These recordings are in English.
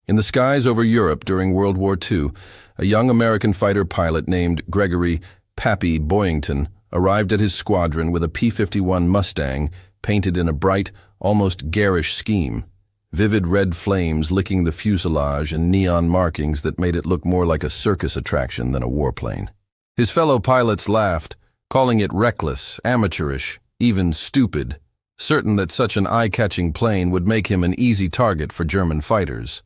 In the skies over Europe during World War II, a young American fighter pilot named Gregory "Pappy" Boyington arrived at his squadron with a P-51 Mustang painted in a bright, almost garish scheme, vivid red flames licking the fuselage and neon markings that made it look more like a circus attraction than a warplane. His fellow pilots laughed, calling it reckless, amateurish, even stupid, certain that such an eye-catching plane would make him an easy target for German fighters.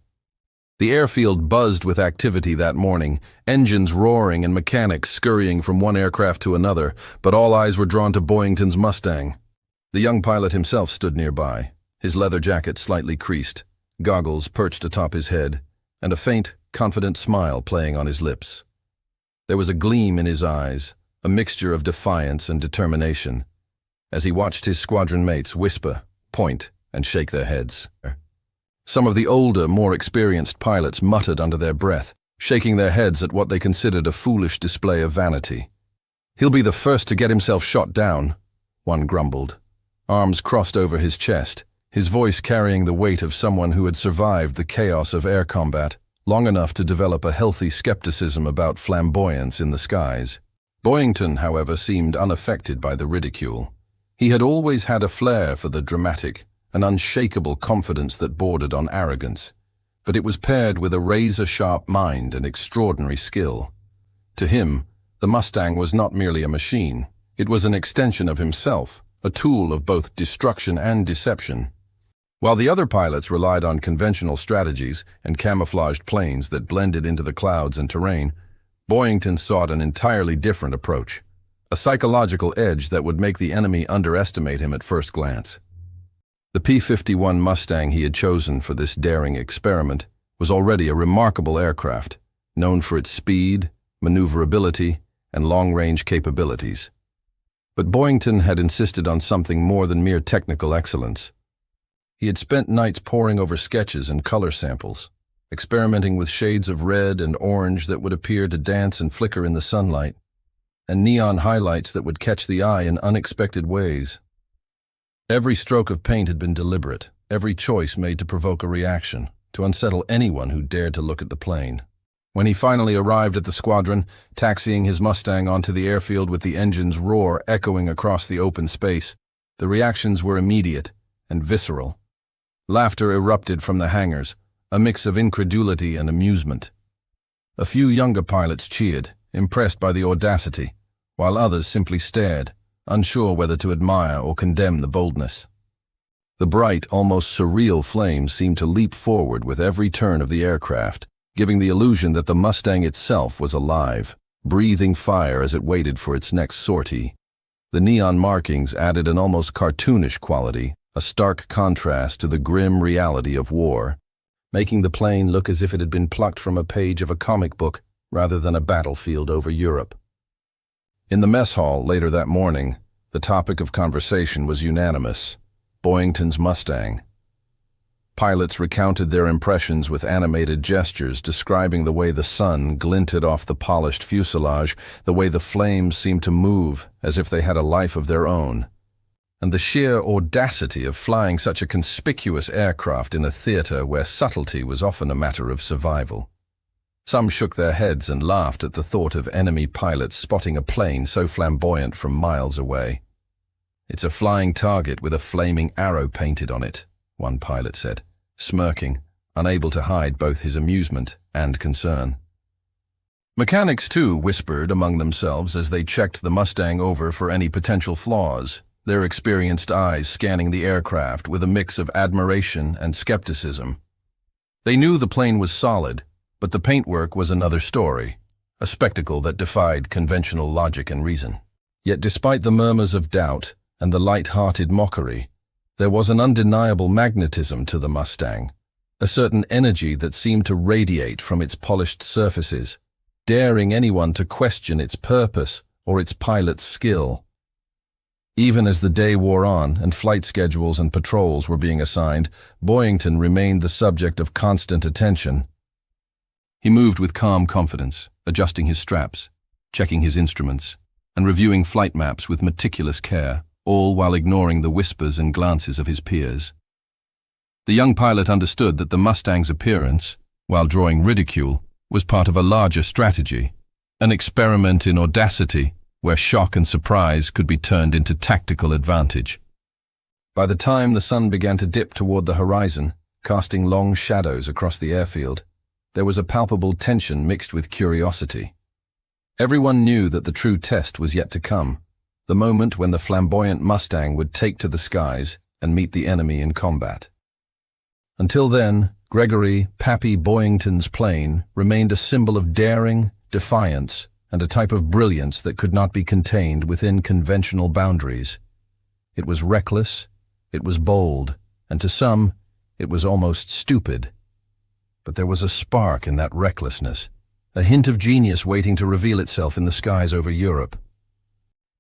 The airfield buzzed with activity that morning, engines roaring and mechanics scurrying from one aircraft to another, but all eyes were drawn to Boyington's Mustang. The young pilot himself stood nearby, his leather jacket slightly creased, goggles perched atop his head, and a faint, confident smile playing on his lips. There was a gleam in his eyes, a mixture of defiance and determination, as he watched his squadron mates whisper, point, and shake their heads. Some of the older, more experienced pilots muttered under their breath, shaking their heads at what they considered a foolish display of vanity. "He'll be the first to get himself shot down," one grumbled, arms crossed over his chest, his voice carrying the weight of someone who had survived the chaos of air combat long enough to develop a healthy skepticism about flamboyance in the skies. Boyington, however, seemed unaffected by the ridicule. He had always had a flair for the dramatic, an unshakable confidence that bordered on arrogance, but it was paired with a razor-sharp mind and extraordinary skill. To him, the Mustang was not merely a machine. It was an extension of himself, a tool of both destruction and deception. While the other pilots relied on conventional strategies and camouflaged planes that blended into the clouds and terrain, Boyington sought an entirely different approach, a psychological edge that would make the enemy underestimate him at first glance. The P-51 Mustang he had chosen for this daring experiment was already a remarkable aircraft, known for its speed, maneuverability, and long-range capabilities. But Boyington had insisted on something more than mere technical excellence. He had spent nights poring over sketches and color samples, experimenting with shades of red and orange that would appear to dance and flicker in the sunlight, and neon highlights that would catch the eye in unexpected ways. Every stroke of paint had been deliberate, every choice made to provoke a reaction, to unsettle anyone who dared to look at the plane. When he finally arrived at the squadron, taxiing his Mustang onto the airfield with the engine's roar echoing across the open space, the reactions were immediate and visceral. Laughter erupted from the hangars, a mix of incredulity and amusement. A few younger pilots cheered, impressed by the audacity, while others simply stared, unsure whether to admire or condemn the boldness. The bright, almost surreal flames seemed to leap forward with every turn of the aircraft, giving the illusion that the Mustang itself was alive, breathing fire as it waited for its next sortie. The neon markings added an almost cartoonish quality, a stark contrast to the grim reality of war, making the plane look as if it had been plucked from a page of a comic book rather than a battlefield over Europe. In the mess hall later that morning, the topic of conversation was unanimous: Boyington's Mustang. Pilots recounted their impressions with animated gestures, describing the way the sun glinted off the polished fuselage, the way the flames seemed to move as if they had a life of their own, and the sheer audacity of flying such a conspicuous aircraft in a theater where subtlety was often a matter of survival. Some shook their heads and laughed at the thought of enemy pilots spotting a plane so flamboyant from miles away. "It's a flying target with a flaming arrow painted on it," one pilot said, smirking, unable to hide both his amusement and concern. Mechanics, too, whispered among themselves as they checked the Mustang over for any potential flaws, their experienced eyes scanning the aircraft with a mix of admiration and skepticism. They knew the plane was solid, but the paintwork was another story, a spectacle that defied conventional logic and reason. Yet despite the murmurs of doubt and the light-hearted mockery, there was an undeniable magnetism to the Mustang, a certain energy that seemed to radiate from its polished surfaces, daring anyone to question its purpose or its pilot's skill. Even as the day wore on and flight schedules and patrols were being assigned, Boyington remained the subject of constant attention. He moved with calm confidence, adjusting his straps, checking his instruments, and reviewing flight maps with meticulous care, all while ignoring the whispers and glances of his peers. The young pilot understood that the Mustang's appearance, while drawing ridicule, was part of a larger strategy, an experiment in audacity where shock and surprise could be turned into tactical advantage. By the time the sun began to dip toward the horizon, casting long shadows across the airfield, there was a palpable tension mixed with curiosity. Everyone knew that the true test was yet to come, the moment when the flamboyant Mustang would take to the skies and meet the enemy in combat. Until then, Gregory "Pappy" Boyington's plane remained a symbol of daring, defiance, and a type of brilliance that could not be contained within conventional boundaries. It was reckless, it was bold, and to some, it was almost stupid. But there was a spark in that recklessness, a hint of genius waiting to reveal itself in the skies over Europe.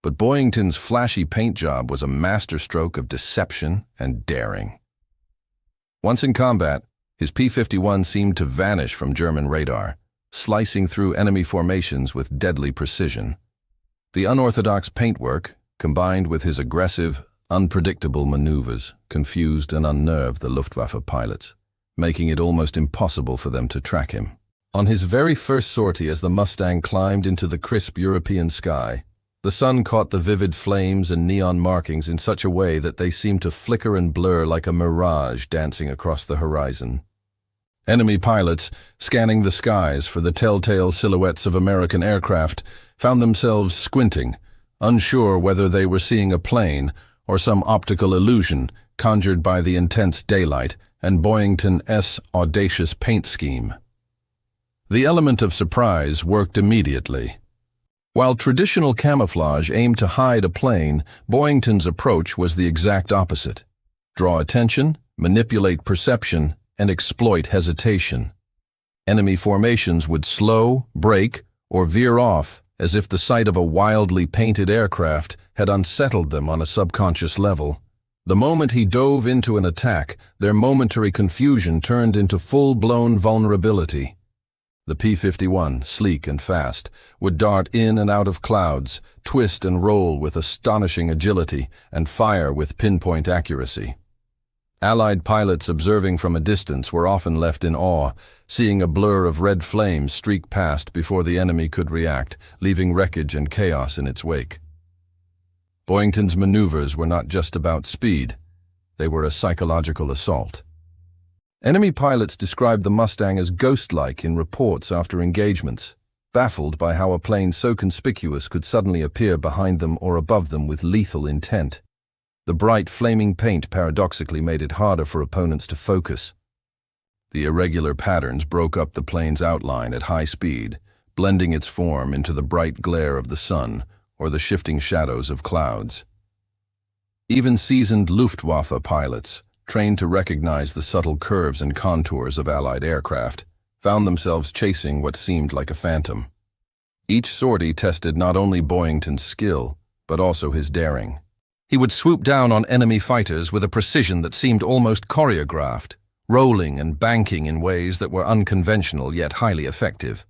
But Boyington's flashy paint job was a masterstroke of deception and daring. Once in combat, his P-51 seemed to vanish from German radar, slicing through enemy formations with deadly precision. The unorthodox paintwork, combined with his aggressive, unpredictable maneuvers, confused and unnerved the Luftwaffe pilots, making it almost impossible for them to track him. On his very first sortie as the Mustang climbed into the crisp European sky, the sun caught the vivid flames and neon markings in such a way that they seemed to flicker and blur like a mirage dancing across the horizon. Enemy pilots, scanning the skies for the telltale silhouettes of American aircraft, found themselves squinting, unsure whether they were seeing a plane or some optical illusion conjured by the intense daylight and Boyington's audacious paint scheme. The element of surprise worked immediately. While traditional camouflage aimed to hide a plane, Boyington's approach was the exact opposite. Draw attention, manipulate perception, and exploit hesitation. Enemy formations would slow, brake, or veer off as if the sight of a wildly painted aircraft had unsettled them on a subconscious level. The moment he dove into an attack, their momentary confusion turned into full-blown vulnerability. The P-51, sleek and fast, would dart in and out of clouds, twist and roll with astonishing agility, and fire with pinpoint accuracy. Allied pilots observing from a distance were often left in awe, seeing a blur of red flames streak past before the enemy could react, leaving wreckage and chaos in its wake. Boyington's maneuvers were not just about speed. They were a psychological assault. Enemy pilots described the Mustang as ghost-like in reports after engagements, baffled by how a plane so conspicuous could suddenly appear behind them or above them with lethal intent. The bright, flaming paint paradoxically made it harder for opponents to focus. The irregular patterns broke up the plane's outline at high speed, blending its form into the bright glare of the sun or the shifting shadows of clouds. Even seasoned Luftwaffe pilots, trained to recognize the subtle curves and contours of Allied aircraft, found themselves chasing what seemed like a phantom. Each sortie tested not only Boyington's skill, but also his daring. He would swoop down on enemy fighters with a precision that seemed almost choreographed, rolling and banking in ways that were unconventional yet highly effective.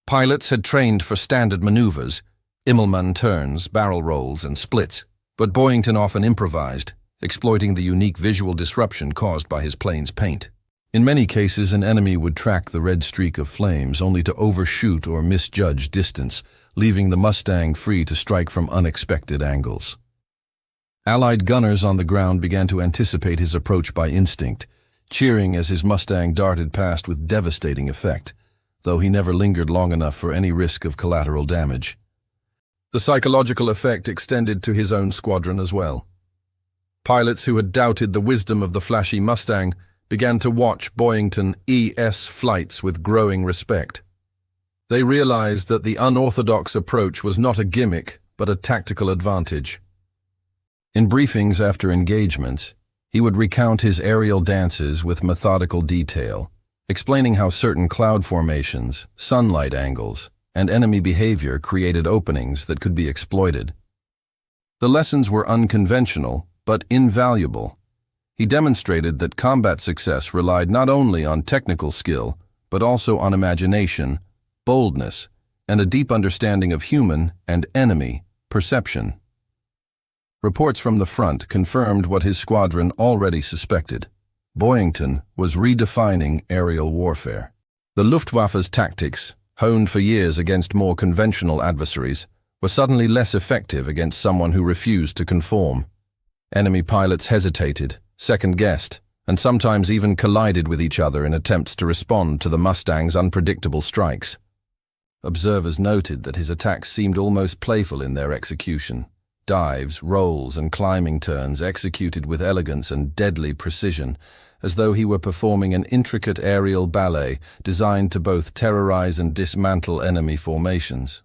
Pilots had trained for standard maneuvers, Immelmann turns, barrel rolls, and splits, but Boyington often improvised, exploiting the unique visual disruption caused by his plane's paint. In many cases, an enemy would track the red streak of flames only to overshoot or misjudge distance, leaving the Mustang free to strike from unexpected angles. Allied gunners on the ground began to anticipate his approach by instinct, cheering as his Mustang darted past with devastating effect, though he never lingered long enough for any risk of collateral damage. The psychological effect extended to his own squadron as well. Pilots who had doubted the wisdom of the flashy Mustang began to watch Boyington's flights with growing respect. They realized that the unorthodox approach was not a gimmick, but a tactical advantage. In briefings after engagements, he would recount his aerial dances with methodical detail, explaining how certain cloud formations, sunlight angles, and enemy behavior created openings that could be exploited. The lessons were unconventional, but invaluable. He demonstrated that combat success relied not only on technical skill, but also on imagination, boldness, and a deep understanding of human and enemy perception. Reports from the front confirmed what his squadron already suspected. Boyington was redefining aerial warfare. The Luftwaffe's tactics, honed for years against more conventional adversaries, were suddenly less effective against someone who refused to conform. Enemy pilots hesitated, second-guessed, and sometimes even collided with each other in attempts to respond to the Mustang's unpredictable strikes. Observers noted that his attacks seemed almost playful in their execution. Dives, rolls, and climbing turns executed with elegance and deadly precision, as though he were performing an intricate aerial ballet designed to both terrorize and dismantle enemy formations.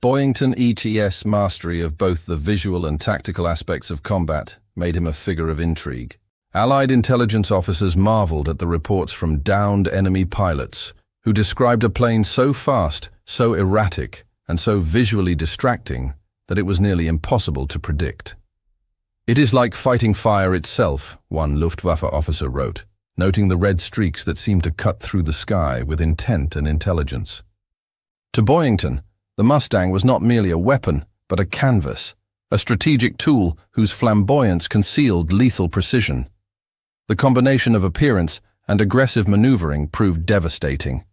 Boyington ETS mastery of both the visual and tactical aspects of combat made him a figure of intrigue. Allied intelligence officers marveled at the reports from downed enemy pilots, who described a plane so fast, so erratic, and so visually distracting that it was nearly impossible to predict. "It is like fighting fire itself," one Luftwaffe officer wrote, noting the red streaks that seemed to cut through the sky with intent and intelligence. To Boyington, the Mustang was not merely a weapon, but a canvas, a strategic tool whose flamboyance concealed lethal precision. The combination of appearance and aggressive maneuvering proved devastating.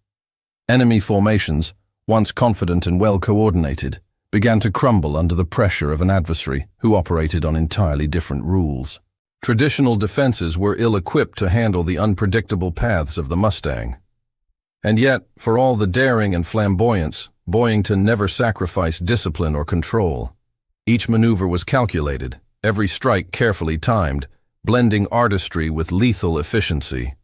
Enemy formations, once confident and well-coordinated, began to crumble under the pressure of an adversary who operated on entirely different rules. Traditional defenses were ill-equipped to handle the unpredictable paths of the Mustang. And yet, for all the daring and flamboyance, Boyington never sacrificed discipline or control. Each maneuver was calculated, every strike carefully timed, blending artistry with lethal efficiency.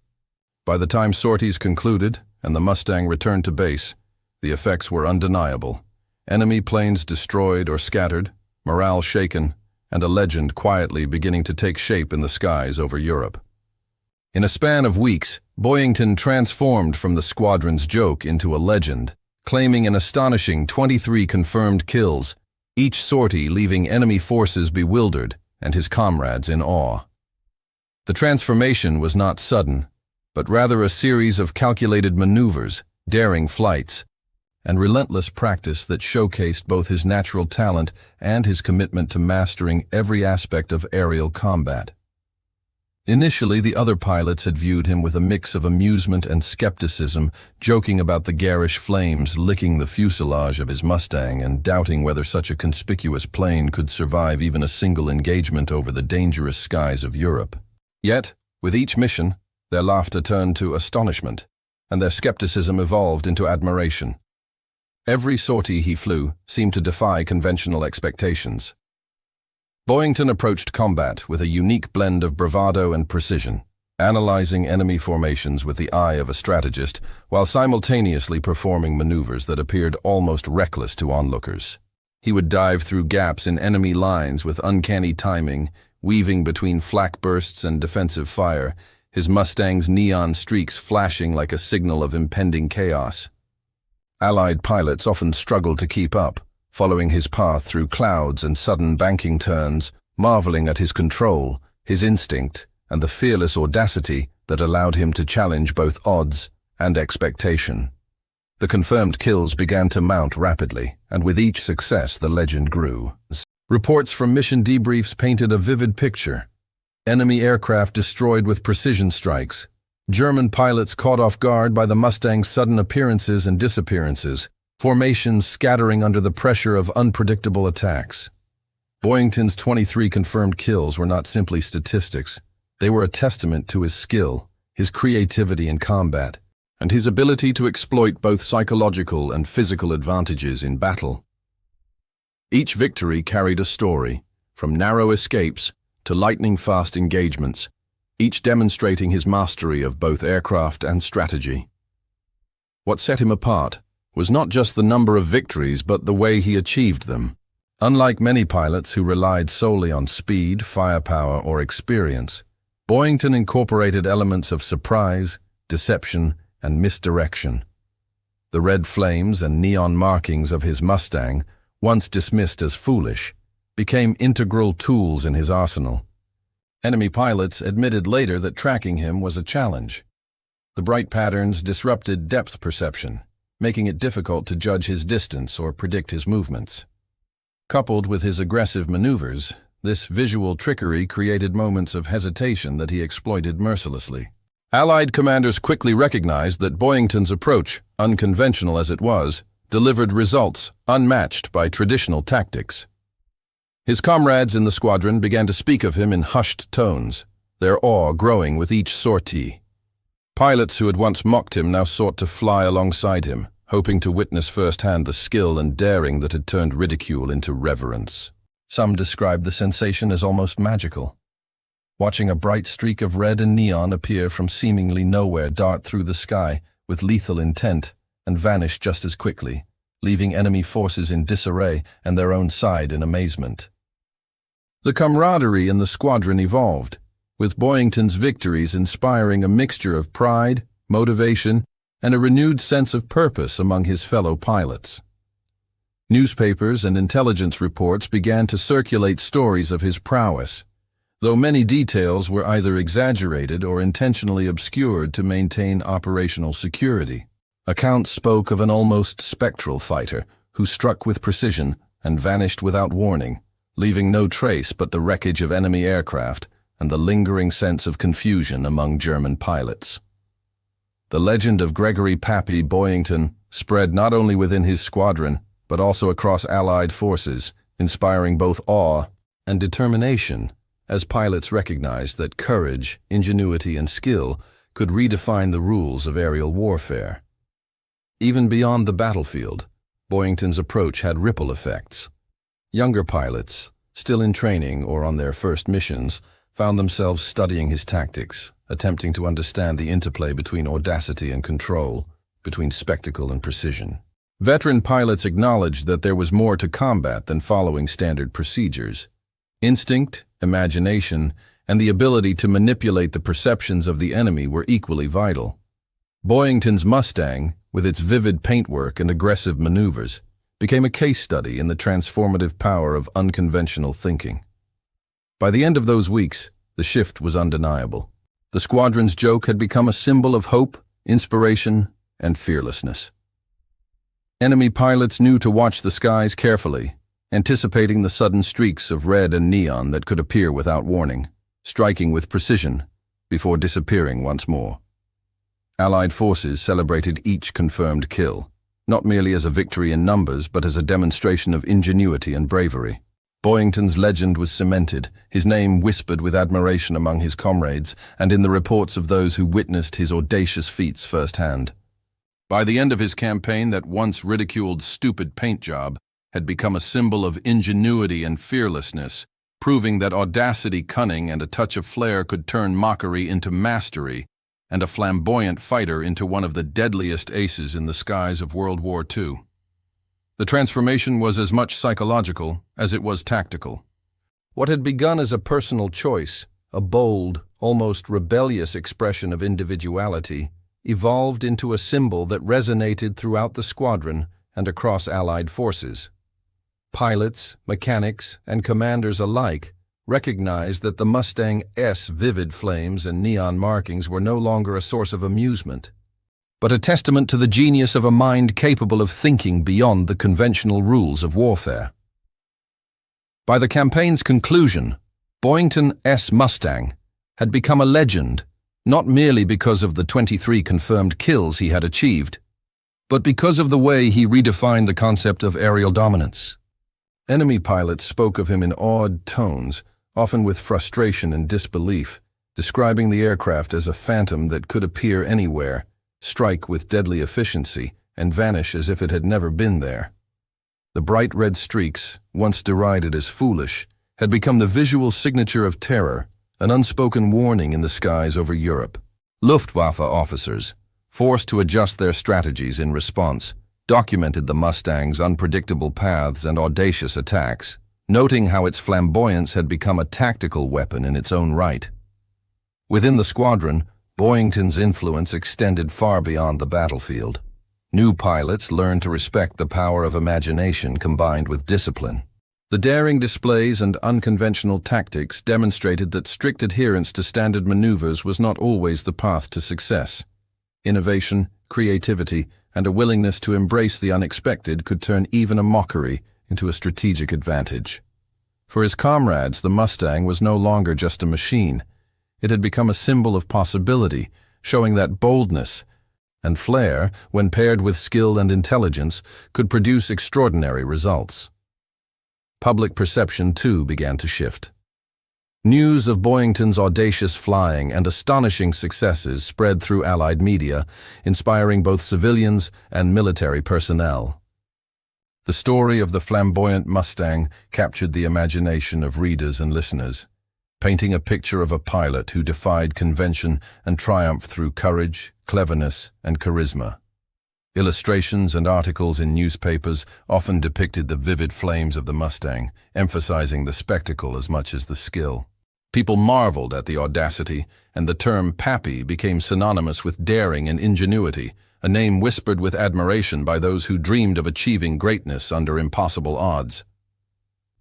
By the time sorties concluded and the Mustang returned to base, the effects were undeniable. Enemy planes destroyed or scattered, morale shaken, and a legend quietly beginning to take shape in the skies over Europe. In a span of weeks, Boyington transformed from the squadron's joke into a legend, claiming an astonishing 23 confirmed kills, each sortie leaving enemy forces bewildered and his comrades in awe. The transformation was not sudden, but rather a series of calculated maneuvers, daring flights, and relentless practice that showcased both his natural talent and his commitment to mastering every aspect of aerial combat. Initially, the other pilots had viewed him with a mix of amusement and skepticism, joking about the garish flames licking the fuselage of his Mustang and doubting whether such a conspicuous plane could survive even a single engagement over the dangerous skies of Europe. Yet, with each mission, their laughter turned to astonishment, and their skepticism evolved into admiration. Every sortie he flew seemed to defy conventional expectations. Boyington approached combat with a unique blend of bravado and precision, analyzing enemy formations with the eye of a strategist while simultaneously performing maneuvers that appeared almost reckless to onlookers. He would dive through gaps in enemy lines with uncanny timing, weaving between flak bursts and defensive fire, his Mustang's neon streaks flashing like a signal of impending chaos. Allied pilots often struggled to keep up, following his path through clouds and sudden banking turns, marveling at his control, his instinct, and the fearless audacity that allowed him to challenge both odds and expectation. The confirmed kills began to mount rapidly, and with each success the legend grew. Reports from mission debriefs painted a vivid picture. Enemy aircraft destroyed with precision strikes, German pilots caught off guard by the Mustang's sudden appearances and disappearances, formations scattering under the pressure of unpredictable attacks. Boyington's 23 confirmed kills were not simply statistics. They were a testament to his skill, his creativity in combat, and his ability to exploit both psychological and physical advantages in battle. Each victory carried a story, from narrow escapes to lightning-fast engagements, each demonstrating his mastery of both aircraft and strategy. What set him apart was not just the number of victories, but the way he achieved them. Unlike many pilots who relied solely on speed, firepower, or experience, Boyington incorporated elements of surprise, deception, and misdirection. The red flames and neon markings of his Mustang, once dismissed as foolish, became integral tools in his arsenal. Enemy pilots admitted later that tracking him was a challenge. The bright patterns disrupted depth perception, making it difficult to judge his distance or predict his movements. Coupled with his aggressive maneuvers, This visual trickery created moments of hesitation that he exploited mercilessly. Allied commanders quickly recognized that Boyington's approach, unconventional as it was, delivered results unmatched by traditional tactics. His comrades in the squadron began to speak of him in hushed tones, their awe growing with each sortie. Pilots who had once mocked him now sought to fly alongside him, hoping to witness firsthand the skill and daring that had turned ridicule into reverence. Some described the sensation as almost magical. Watching a bright streak of red and neon appear from seemingly nowhere dart through the sky with lethal intent and vanish just as quickly, leaving enemy forces in disarray and their own side in amazement. The camaraderie in the squadron evolved, with Boyington's victories inspiring a mixture of pride, motivation, and a renewed sense of purpose among his fellow pilots. Newspapers and intelligence reports began to circulate stories of his prowess, though many details were either exaggerated or intentionally obscured to maintain operational security. Accounts spoke of an almost spectral fighter who struck with precision and vanished without warning, leaving no trace but the wreckage of enemy aircraft and the lingering sense of confusion among German pilots. The legend of Gregory "Pappy" Boyington spread not only within his squadron, but also across Allied forces, inspiring both awe and determination, as pilots recognized that courage, ingenuity, and skill could redefine the rules of aerial warfare. Even beyond the battlefield, Boyington's approach had ripple effects. Younger pilots, still in training or on their first missions, found themselves studying his tactics, attempting to understand the interplay between audacity and control, between spectacle and precision. Veteran pilots acknowledged that there was more to combat than following standard procedures. Instinct, imagination, and the ability to manipulate the perceptions of the enemy were equally vital. Boyington's Mustang, with its vivid paintwork and aggressive maneuvers, became a case study in the transformative power of unconventional thinking. By the end of those weeks, the shift was undeniable. The squadron's joke had become a symbol of hope, inspiration, and fearlessness. Enemy pilots knew to watch the skies carefully, anticipating the sudden streaks of red and neon that could appear without warning, striking with precision before disappearing once more. Allied forces celebrated each confirmed kill, not merely as a victory in numbers but as a demonstration of ingenuity and bravery. Boyington's legend was cemented, his name whispered with admiration among his comrades and in the reports of those who witnessed his audacious feats firsthand. By the end of his campaign, that once ridiculed stupid paint job had become a symbol of ingenuity and fearlessness, proving that audacity, cunning, and a touch of flair could turn mockery into mastery, and a flamboyant fighter into one of the deadliest aces in the skies of World War II. The transformation was as much psychological as it was tactical. What had begun as a personal choice, a bold, almost rebellious expression of individuality, evolved into a symbol that resonated throughout the squadron and across Allied forces. Pilots, mechanics, and commanders alike recognized that the Mustang's vivid flames and neon markings were no longer a source of amusement, but a testament to the genius of a mind capable of thinking beyond the conventional rules of warfare. By the campaign's conclusion, Boyington's Mustang had become a legend, not merely because of the 23 confirmed kills he had achieved, but because of the way he redefined the concept of aerial dominance. Enemy pilots spoke of him in awed tones, often with frustration and disbelief, describing the aircraft as a phantom that could appear anywhere, strike with deadly efficiency, and vanish as if it had never been there. The bright red streaks, once derided as foolish, had become the visual signature of terror, an unspoken warning in the skies over Europe. Luftwaffe officers, forced to adjust their strategies in response, documented the Mustang's unpredictable paths and audacious attacks, noting how its flamboyance had become a tactical weapon in its own right. Within the squadron, Boyington's influence extended far beyond the battlefield. New pilots learned to respect the power of imagination combined with discipline. The daring displays and unconventional tactics demonstrated that strict adherence to standard maneuvers was not always the path to success. Innovation, creativity, and a willingness to embrace the unexpected could turn even a mockery into a strategic advantage. For his comrades, the Mustang was no longer just a machine. It had become a symbol of possibility, showing that boldness and flair, when paired with skill and intelligence, could produce extraordinary results. Public perception, too, began to shift. News of Boyington's audacious flying and astonishing successes spread through Allied media, inspiring both civilians and military personnel. The story of the flamboyant Mustang captured the imagination of readers and listeners, painting a picture of a pilot who defied convention and triumphed through courage, cleverness, and charisma. Illustrations and articles in newspapers often depicted the vivid flames of the Mustang, emphasizing the spectacle as much as the skill. People marveled at the audacity, and the term "Pappy" became synonymous with daring and ingenuity, a name whispered with admiration by those who dreamed of achieving greatness under impossible odds.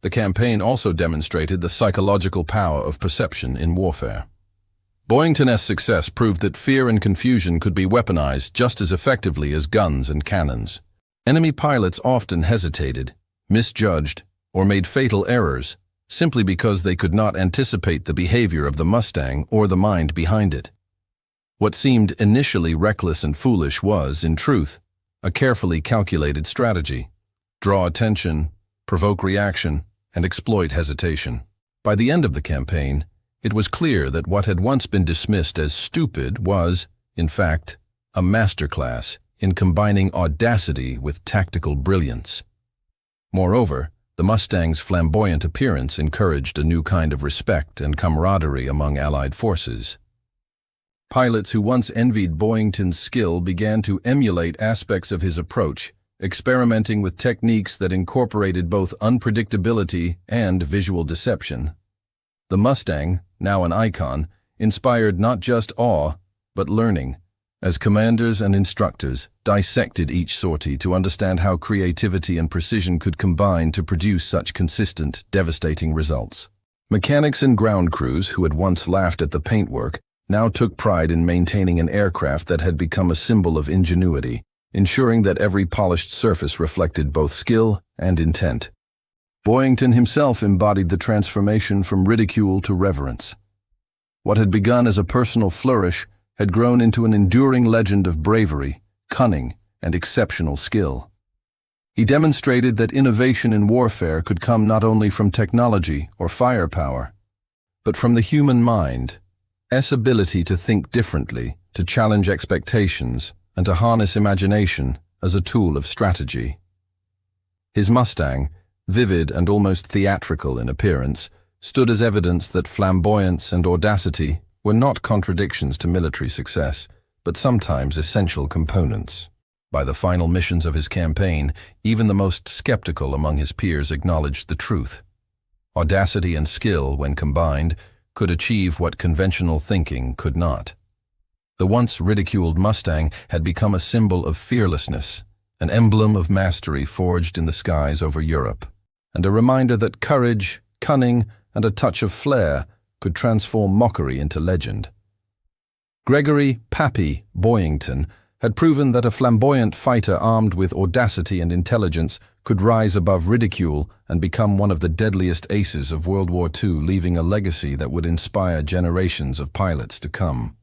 The campaign also demonstrated the psychological power of perception in warfare. Boyington's success proved that fear and confusion could be weaponized just as effectively as guns and cannons. Enemy pilots often hesitated, misjudged, or made fatal errors, simply because they could not anticipate the behavior of the Mustang or the mind behind it. What seemed initially reckless and foolish was, in truth, a carefully calculated strategy. Draw attention, provoke reaction, and exploit hesitation. By the end of the campaign, it was clear that what had once been dismissed as stupid was, in fact, a masterclass in combining audacity with tactical brilliance. Moreover, the Mustang's flamboyant appearance encouraged a new kind of respect and camaraderie among Allied forces. Pilots who once envied Boyington's skill began to emulate aspects of his approach, experimenting with techniques that incorporated both unpredictability and visual deception. The Mustang, now an icon, inspired not just awe, but learning, as commanders and instructors dissected each sortie to understand how creativity and precision could combine to produce such consistent, devastating results. Mechanics and ground crews who had once laughed at the paintwork now took pride in maintaining an aircraft that had become a symbol of ingenuity, ensuring that every polished surface reflected both skill and intent. Boyington himself embodied the transformation from ridicule to reverence. What had begun as a personal flourish had grown into an enduring legend of bravery, cunning, and exceptional skill. He demonstrated that innovation in warfare could come not only from technology or firepower, but from the human mind's ability to think differently, to challenge expectations, and to harness imagination as a tool of strategy. His Mustang, vivid and almost theatrical in appearance, stood as evidence that flamboyance and audacity were not contradictions to military success, but sometimes essential components. By the final missions of his campaign, even the most skeptical among his peers acknowledged the truth. Audacity and skill, when combined, could achieve what conventional thinking could not. The once ridiculed Mustang had become a symbol of fearlessness, an emblem of mastery forged in the skies over Europe, and a reminder that courage, cunning, and a touch of flair could transform mockery into legend. Gregory "Pappy" Boyington had proven that a flamboyant fighter armed with audacity and intelligence could rise above ridicule and become one of the deadliest aces of World War II, leaving a legacy that would inspire generations of pilots to come.